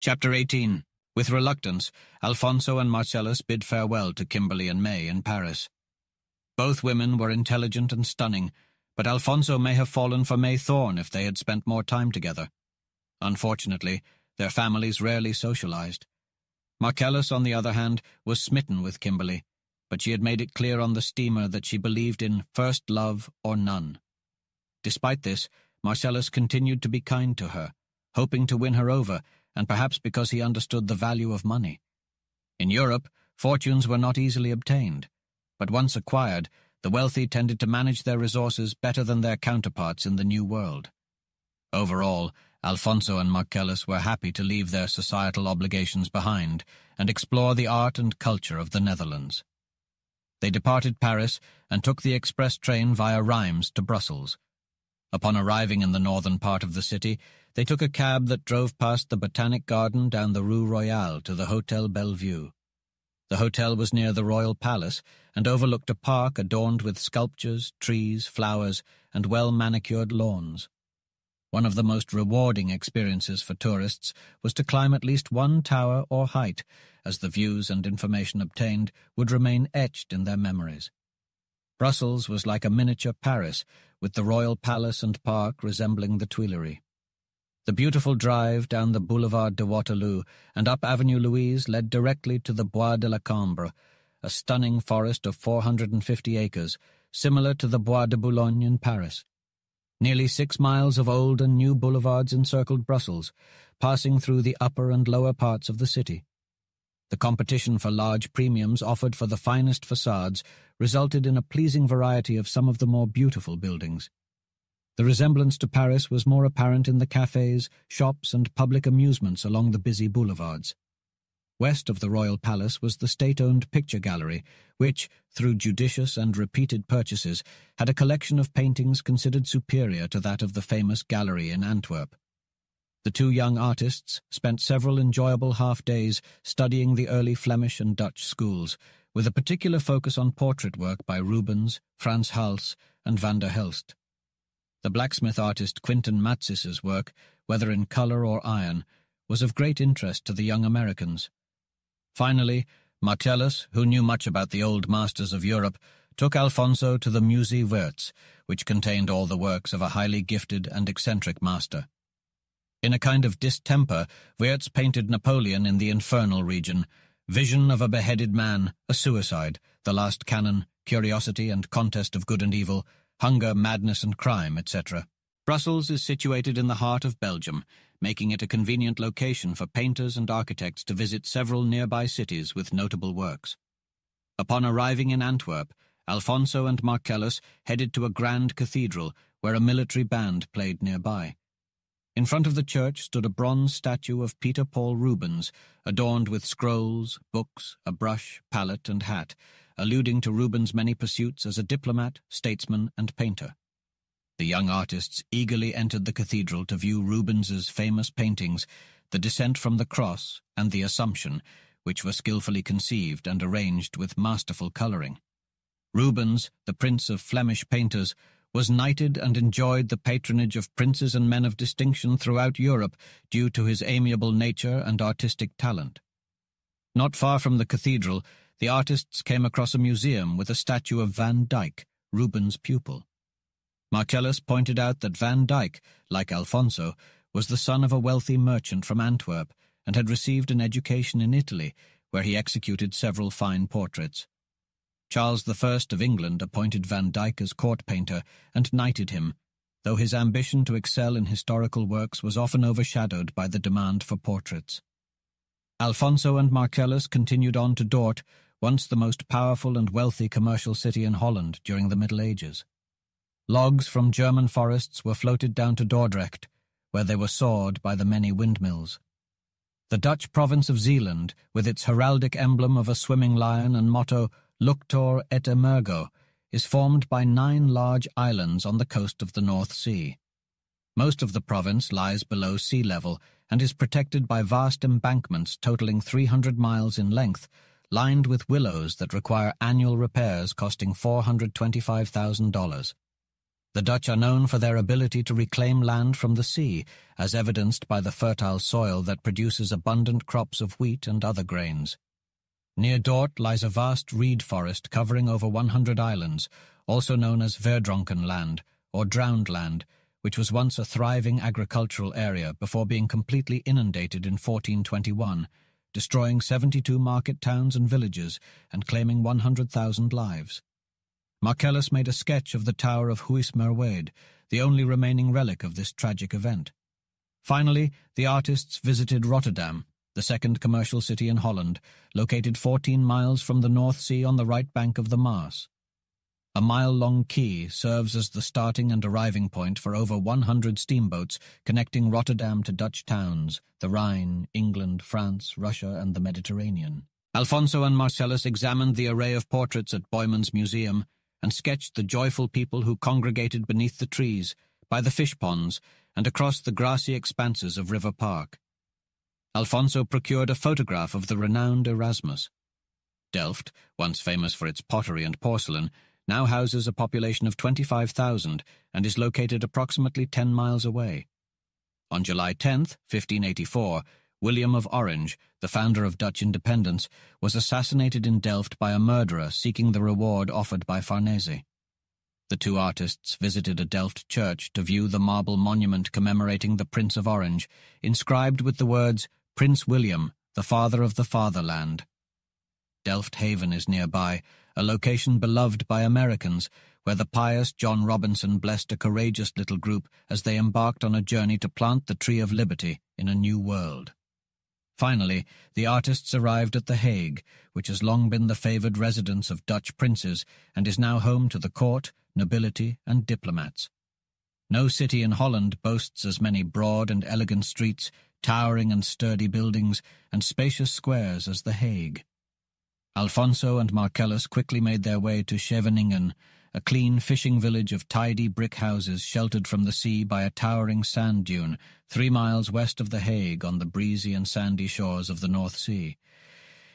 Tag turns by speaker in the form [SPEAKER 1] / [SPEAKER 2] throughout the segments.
[SPEAKER 1] Chapter 18. With reluctance, Alfonso and Marcellus bid farewell to Kimberly and May in Paris. Both women were intelligent and stunning, but Alfonso may have fallen for May Thorn if they had spent more time together. Unfortunately, their families rarely socialized. Marcellus, on the other hand, was smitten with Kimberly, but she had made it clear on the steamer that she believed in first love or none. Despite this, Marcellus continued to be kind to her, hoping to win her over, and perhaps because he understood the value of money. In Europe, fortunes were not easily obtained, but once acquired, the wealthy tended to manage their resources better than their counterparts in the New World. Overall, Alfonso and Marcellus were happy to leave their societal obligations behind and explore the art and culture of the Netherlands. They departed Paris and took the express train via Reims to Brussels. Upon arriving in the northern part of the city, they took a cab that drove past the Botanic Garden down the Rue Royale to the Hotel Bellevue. The hotel was near the Royal Palace and overlooked a park adorned with sculptures, trees, flowers, and well-manicured lawns. One of the most rewarding experiences for tourists was to climb at least one tower or height, as the views and information obtained would remain etched in their memories. Brussels was like a miniature Paris, with the Royal Palace and park resembling the Tuileries. The beautiful drive down the Boulevard de Waterloo and up Avenue Louise led directly to the Bois de la Cambre, a stunning forest of 450 acres, similar to the Bois de Boulogne in Paris. Nearly 6 miles of old and new boulevards encircled Brussels, passing through the upper and lower parts of the city. The competition for large premiums offered for the finest facades resulted in a pleasing variety of some of the more beautiful buildings. The resemblance to Paris was more apparent in the cafes, shops, and public amusements along the busy boulevards. West of the Royal Palace was the state-owned picture gallery, which, through judicious and repeated purchases, had a collection of paintings considered superior to that of the famous gallery in Antwerp. The two young artists spent several enjoyable half-days studying the early Flemish and Dutch schools, with a particular focus on portrait work by Rubens, Frans Hals, and van der Helst. The blacksmith artist Quinton Matsis's work, whether in color or iron, was of great interest to the young Americans. Finally, Marcellus, who knew much about the old masters of Europe, took Alfonso to the Musée Wiertz, which contained all the works of a highly gifted and eccentric master. In a kind of distemper, Wiertz painted Napoleon in the infernal region, vision of a beheaded man, a suicide, the last cannon, curiosity and contest of good and evil, hunger, madness and crime, etc. Brussels is situated in the heart of Belgium, making it a convenient location for painters and architects to visit several nearby cities with notable works. Upon arriving in Antwerp, Alfonso and Marcellus headed to a grand cathedral where a military band played nearby. In front of the church stood a bronze statue of Peter Paul Rubens, adorned with scrolls, books, a brush, palette, and hat, alluding to Rubens' many pursuits as a diplomat, statesman, and painter. The young artists eagerly entered the cathedral to view Rubens's famous paintings, The Descent from the Cross and The Assumption, which were skillfully conceived and arranged with masterful coloring. Rubens, the prince of Flemish painters, was knighted and enjoyed the patronage of princes and men of distinction throughout Europe due to his amiable nature and artistic talent. Not far from the cathedral, the artists came across a museum with a statue of Van Dyck, Rubens' pupil. Marcellus pointed out that Van Dyck, like Alfonso, was the son of a wealthy merchant from Antwerp and had received an education in Italy, where he executed several fine portraits. Charles I of England appointed Van Dyck as court painter and knighted him, though his ambition to excel in historical works was often overshadowed by the demand for portraits. Alfonso and Marcellus continued on to Dort, once the most powerful and wealthy commercial city in Holland during the Middle Ages. Logs from German forests were floated down to Dordrecht, where they were sawed by the many windmills. The Dutch province of Zeeland, with its heraldic emblem of a swimming lion and motto Luctor et Emergo, is formed by 9 large islands on the coast of the North Sea. Most of the province lies below sea level and is protected by vast embankments totaling 300 miles in length, lined with willows that require annual repairs costing $425,000. The Dutch are known for their ability to reclaim land from the sea, as evidenced by the fertile soil that produces abundant crops of wheat and other grains. Near Dort lies a vast reed forest covering over 100 islands, also known as Verdronken land, or drowned land, which was once a thriving agricultural area before being completely inundated in 1421, destroying 72 market towns and villages and claiming 100,000 lives. Marcellus made a sketch of the Tower of Huis Merwede, the only remaining relic of this tragic event. Finally, the artists visited Rotterdam, the second commercial city in Holland, located 14 miles from the North Sea on the right bank of the Maas. A mile-long quay serves as the starting and arriving point for over 100 steamboats connecting Rotterdam to Dutch towns, the Rhine, England, France, Russia, and the Mediterranean. Alfonso and Marcellus examined the array of portraits at Boijmans Museum and sketched the joyful people who congregated beneath the trees, by the fish ponds, and across the grassy expanses of River Park. Alfonso procured a photograph of the renowned Erasmus. Delft, once famous for its pottery and porcelain, now houses a population of 25,000 and is located approximately 10 miles away. On July 10, 1584, William of Orange, the founder of Dutch independence, was assassinated in Delft by a murderer seeking the reward offered by Farnese. The two artists visited a Delft church to view the marble monument commemorating the Prince of Orange, inscribed with the words, "Prince William, the father of the fatherland." Delft Haven is nearby, a location beloved by Americans, where the pious John Robinson blessed a courageous little group as they embarked on a journey to plant the Tree of Liberty in a new world. Finally, the artists arrived at The Hague, which has long been the favoured residence of Dutch princes and is now home to the court, nobility, and diplomats. No city in Holland boasts as many broad and elegant streets, towering and sturdy buildings, and spacious squares as The Hague. Alfonso and Marcellus quickly made their way to Scheveningen, a clean fishing village of tidy brick houses sheltered from the sea by a towering sand dune 3 miles west of The Hague on the breezy and sandy shores of the North Sea.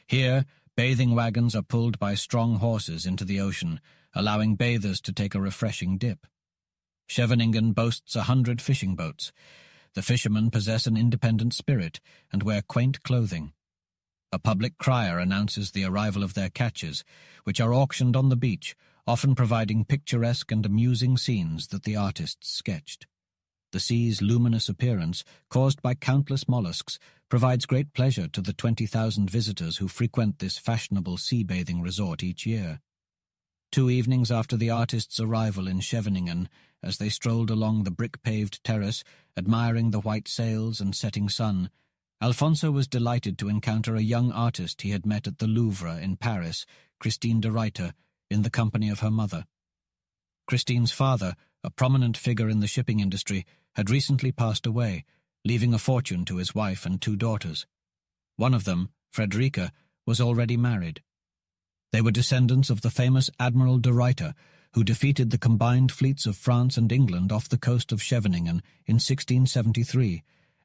[SPEAKER 1] Here, bathing wagons are pulled by strong horses into the ocean, allowing bathers to take a refreshing dip. Scheveningen boasts 100 fishing boats. The fishermen possess an independent spirit and wear quaint clothing. A public crier announces the arrival of their catches, which are auctioned on the beach, often providing picturesque and amusing scenes that the artists sketched. The sea's luminous appearance, caused by countless mollusks, provides great pleasure to the 20,000 visitors who frequent this fashionable sea-bathing resort each year. 2 evenings after the artists' arrival in Scheveningen, as they strolled along the brick-paved terrace, admiring the white sails and setting sun, Alfonso was delighted to encounter a young artist he had met at the Louvre in Paris, Christine de Ruyter, in the company of her mother. Christine's father, a prominent figure in the shipping industry, had recently passed away, leaving a fortune to his wife and 2 daughters. One of them, Frederica, was already married. They were descendants of the famous Admiral de Ruyter, who defeated the combined fleets of France and England off the coast of Scheveningen in 1673,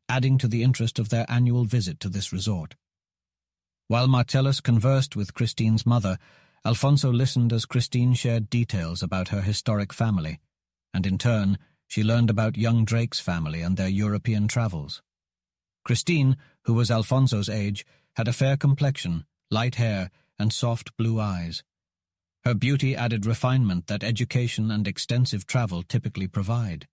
[SPEAKER 1] adding to the interest of their annual visit to this resort. While Marcellus conversed with Christine's mother, Alfonso listened as Christine shared details about her historic family, and in turn, she learned about young Drake's family and their European travels. Christine, who was Alfonso's age, had a fair complexion, light hair, and soft blue eyes. Her beauty added refinement that education and extensive travel typically provide.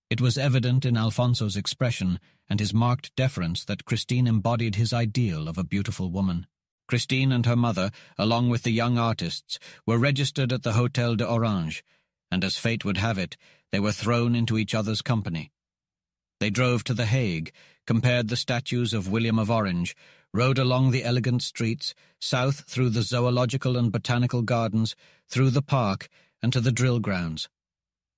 [SPEAKER 1] It was evident in Alfonso's expression and his marked deference that Christine embodied his ideal of a beautiful woman. Christine and her mother, along with the young artists, were registered at the Hôtel de Orange, and as fate would have it, they were thrown into each other's company. They drove to The Hague, compared the statues of William of Orange, rode along the elegant streets, south through the zoological and botanical gardens, through the park, and to the drill grounds.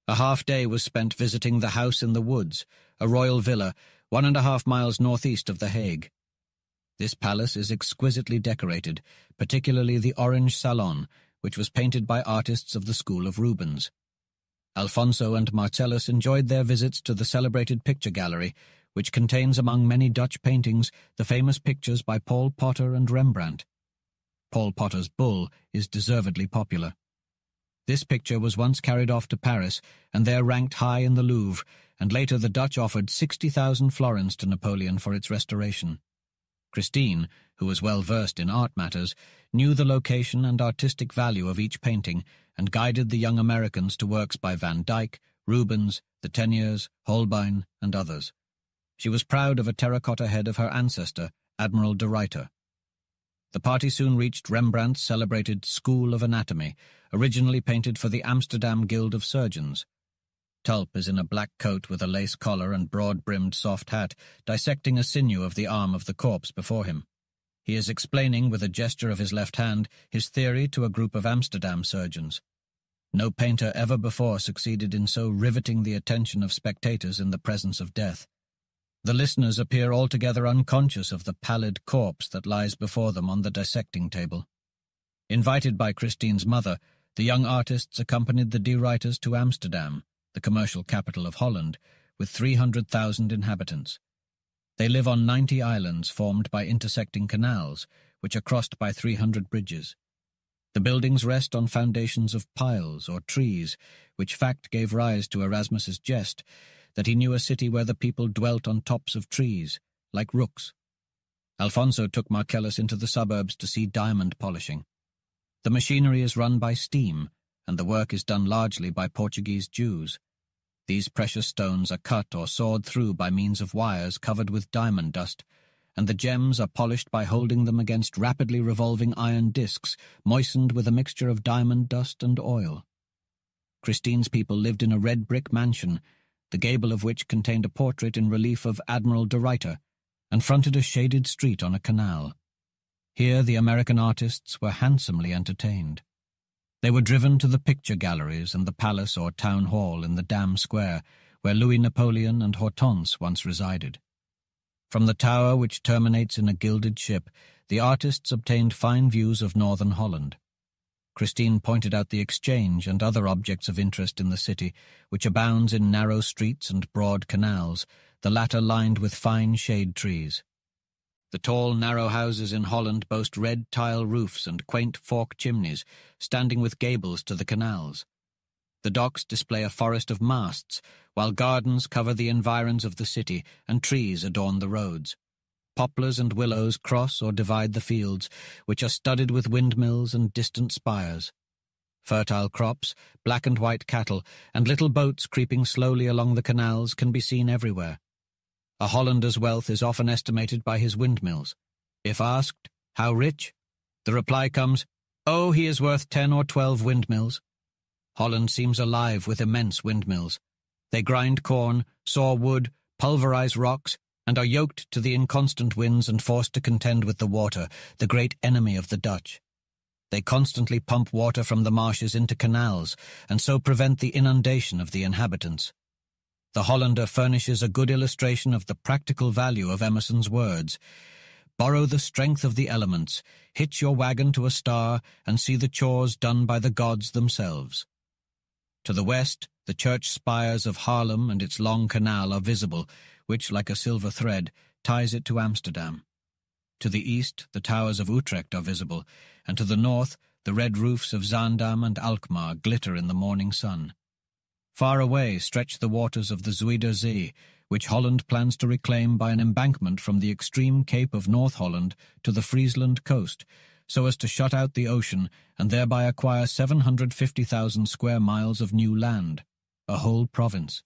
[SPEAKER 1] A half-day was spent visiting the House in the Woods, a royal villa 1.5 miles northeast of The Hague. This palace is exquisitely decorated, particularly the Orange Salon, which was painted by artists of the school of Rubens. Alfonso and Marcellus enjoyed their visits to the celebrated picture gallery, which contains among many Dutch paintings the famous pictures by Paul Potter and Rembrandt. Paul Potter's Bull is deservedly popular. This picture was once carried off to Paris and there ranked high in the Louvre, and later the Dutch offered 60,000 florins to Napoleon for its restoration. Christine, who was well versed in art matters, knew the location and artistic value of each painting and guided the young Americans to works by Van Dyck, Rubens, the Teniers, Holbein, and others. She was proud of a terracotta head of her ancestor, Admiral de Ruyter. The party soon reached Rembrandt's celebrated School of Anatomy, originally painted for the Amsterdam Guild of Surgeons. Tulp is in a black coat with a lace collar and broad-brimmed soft hat, dissecting a sinew of the arm of the corpse before him. He is explaining, with a gesture of his left hand, his theory to a group of Amsterdam surgeons. No painter ever before succeeded in so riveting the attention of spectators in the presence of death. The listeners appear altogether unconscious of the pallid corpse that lies before them on the dissecting table. Invited by Christine's mother, the young artists accompanied the de Ruyters to Amsterdam, the commercial capital of Holland, with 300,000 inhabitants. They live on 90 islands formed by intersecting canals, which are crossed by 300 bridges. The buildings rest on foundations of piles or trees, which fact gave rise to Erasmus's jest that he knew a city where the people dwelt on tops of trees, like rooks. Alfonso took Marcellus into the suburbs to see diamond polishing. The machinery is run by steam, and the work is done largely by Portuguese Jews. These precious stones are cut or sawed through by means of wires covered with diamond dust, and the gems are polished by holding them against rapidly revolving iron discs moistened with a mixture of diamond dust and oil. Christine's people lived in a red brick mansion, the gable of which contained a portrait in relief of Admiral de Ruyter, and fronted a shaded street on a canal. Here the American artists were handsomely entertained. They were driven to the picture galleries and the palace or town hall in the Dam Square, where Louis Napoleon and Hortense once resided. From the tower which terminates in a gilded ship, the artists obtained fine views of northern Holland. Christine pointed out the Exchange and other objects of interest in the city, which abounds in narrow streets and broad canals, the latter lined with fine shade trees. The tall, narrow houses in Holland boast red tile roofs and quaint fork chimneys, standing with gables to the canals. The docks display a forest of masts, while gardens cover the environs of the city and trees adorn the roads. Poplars and willows cross or divide the fields, which are studded with windmills and distant spires. Fertile crops, black and white cattle, and little boats creeping slowly along the canals can be seen everywhere. A Hollander's wealth is often estimated by his windmills. If asked, how rich? The reply comes, oh, he is worth 10 or 12 windmills. Holland seems alive with immense windmills. They grind corn, saw wood, pulverize rocks, and are yoked to the inconstant winds and forced to contend with the water, the great enemy of the Dutch. They constantly pump water from the marshes into canals, and so prevent the inundation of the inhabitants. The Hollander furnishes a good illustration of the practical value of Emerson's words. Borrow the strength of the elements, hitch your wagon to a star, and see the chores done by the gods themselves. To the west, the church spires of Haarlem and its long canal are visible, which, like a silver thread, ties it to Amsterdam. To the east, the towers of Utrecht are visible, and to the north, the red roofs of Zaandam and Alkmaar glitter in the morning sun. Far away stretch the waters of the Zuiderzee, which Holland plans to reclaim by an embankment from the extreme cape of North Holland to the Friesland coast, so as to shut out the ocean and thereby acquire 750,000 square miles of new land, a whole province.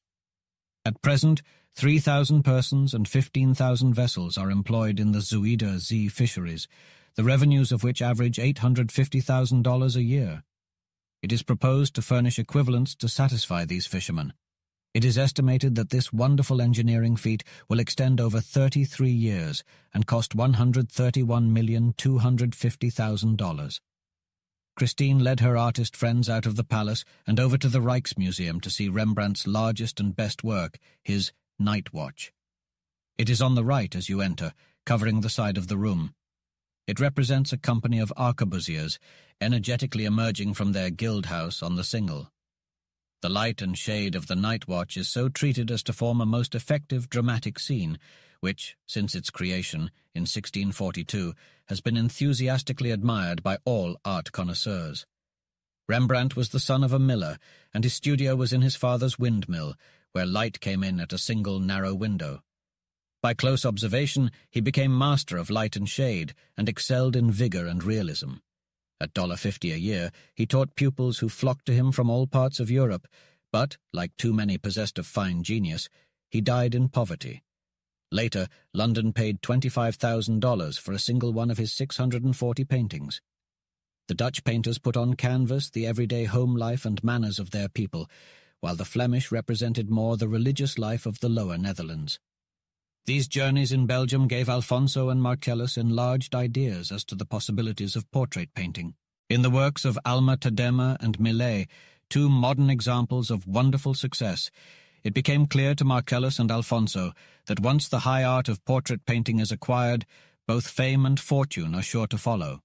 [SPEAKER 1] At present, 3,000 persons and 15,000 vessels are employed in the Zuiderzee fisheries, the revenues of which average $850,000 a year. It is proposed to furnish equivalents to satisfy these fishermen. It is estimated that this wonderful engineering feat will extend over 33 years and cost $131,250,000. Christine led her artist friends out of the palace and over to the Rijksmuseum to see Rembrandt's largest and best work, his Night Watch. It is on the right as you enter, covering the side of the room. It represents a company of arquebusiers, energetically emerging from their guild house on the Single. The light and shade of the Night Watch is so treated as to form a most effective dramatic scene, which, since its creation, in 1642, has been enthusiastically admired by all art connoisseurs. Rembrandt was the son of a miller, and his studio was in his father's windmill, where light came in at a single narrow window. By close observation, he became master of light and shade, and excelled in vigor and realism. At $50 a year, he taught pupils who flocked to him from all parts of Europe, but, like too many possessed of fine genius, he died in poverty. Later, London paid $25,000 for a single one of his 640 paintings. The Dutch painters put on canvas the everyday home life and manners of their people, while the Flemish represented more the religious life of the Lower Netherlands. These journeys in Belgium gave Alfonso and Marcellus enlarged ideas as to the possibilities of portrait painting. In the works of Alma Tadema and Millet, two modern examples of wonderful success, it became clear to Marcellus and Alfonso that once the high art of portrait painting is acquired, both fame and fortune are sure to follow.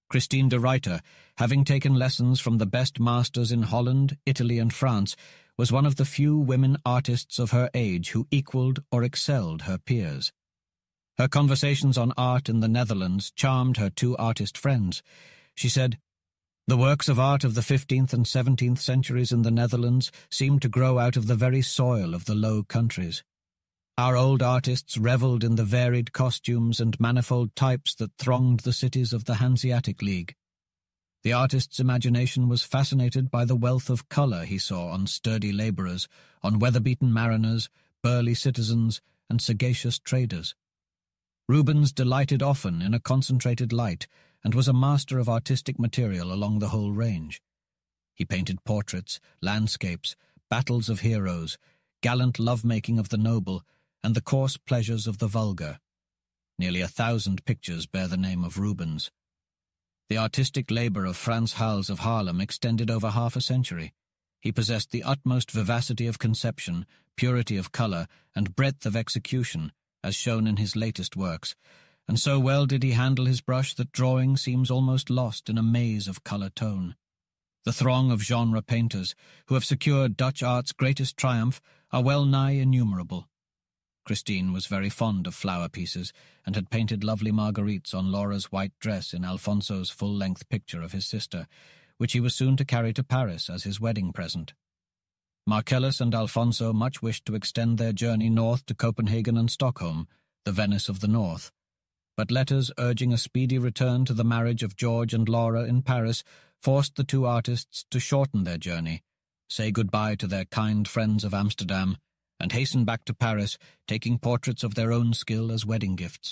[SPEAKER 1] Christine de Ruyter, having taken lessons from the best masters in Holland, Italy, and France, was one of the few women artists of her age who equaled or excelled her peers. Her conversations on art in the Netherlands charmed her two artist friends. She said, "The works of art of the 15th and 17th centuries in the Netherlands seem to grow out of the very soil of the Low Countries. Our old artists revelled in the varied costumes and manifold types that thronged the cities of the Hanseatic League. The artist's imagination was fascinated by the wealth of colour he saw on sturdy labourers, on weather-beaten mariners, burly citizens, and sagacious traders. Rubens delighted often in a concentrated light, and was a master of artistic material along the whole range. He painted portraits, landscapes, battles of heroes, gallant love-making of the noble, and the coarse pleasures of the vulgar. Nearly 1,000 pictures bear the name of Rubens. The artistic labour of Frans Hals of Haarlem extended over half a century. He possessed the utmost vivacity of conception, purity of colour, and breadth of execution, as shown in his latest works, and so well did he handle his brush that drawing seems almost lost in a maze of colour-tone. The throng of genre painters, who have secured Dutch art's greatest triumph, are well nigh innumerable. Christine was very fond of flower pieces, and had painted lovely marguerites on Laura's white dress in Alfonso's full-length picture of his sister, which he was soon to carry to Paris as his wedding present. Marcellus and Alfonso much wished to extend their journey north to Copenhagen and Stockholm, the Venice of the North, but letters urging a speedy return to the marriage of George and Laura in Paris forced the two artists to shorten their journey, say goodbye to their kind friends of Amsterdam, and hasten back to Paris, taking portraits of their own skill as wedding gifts.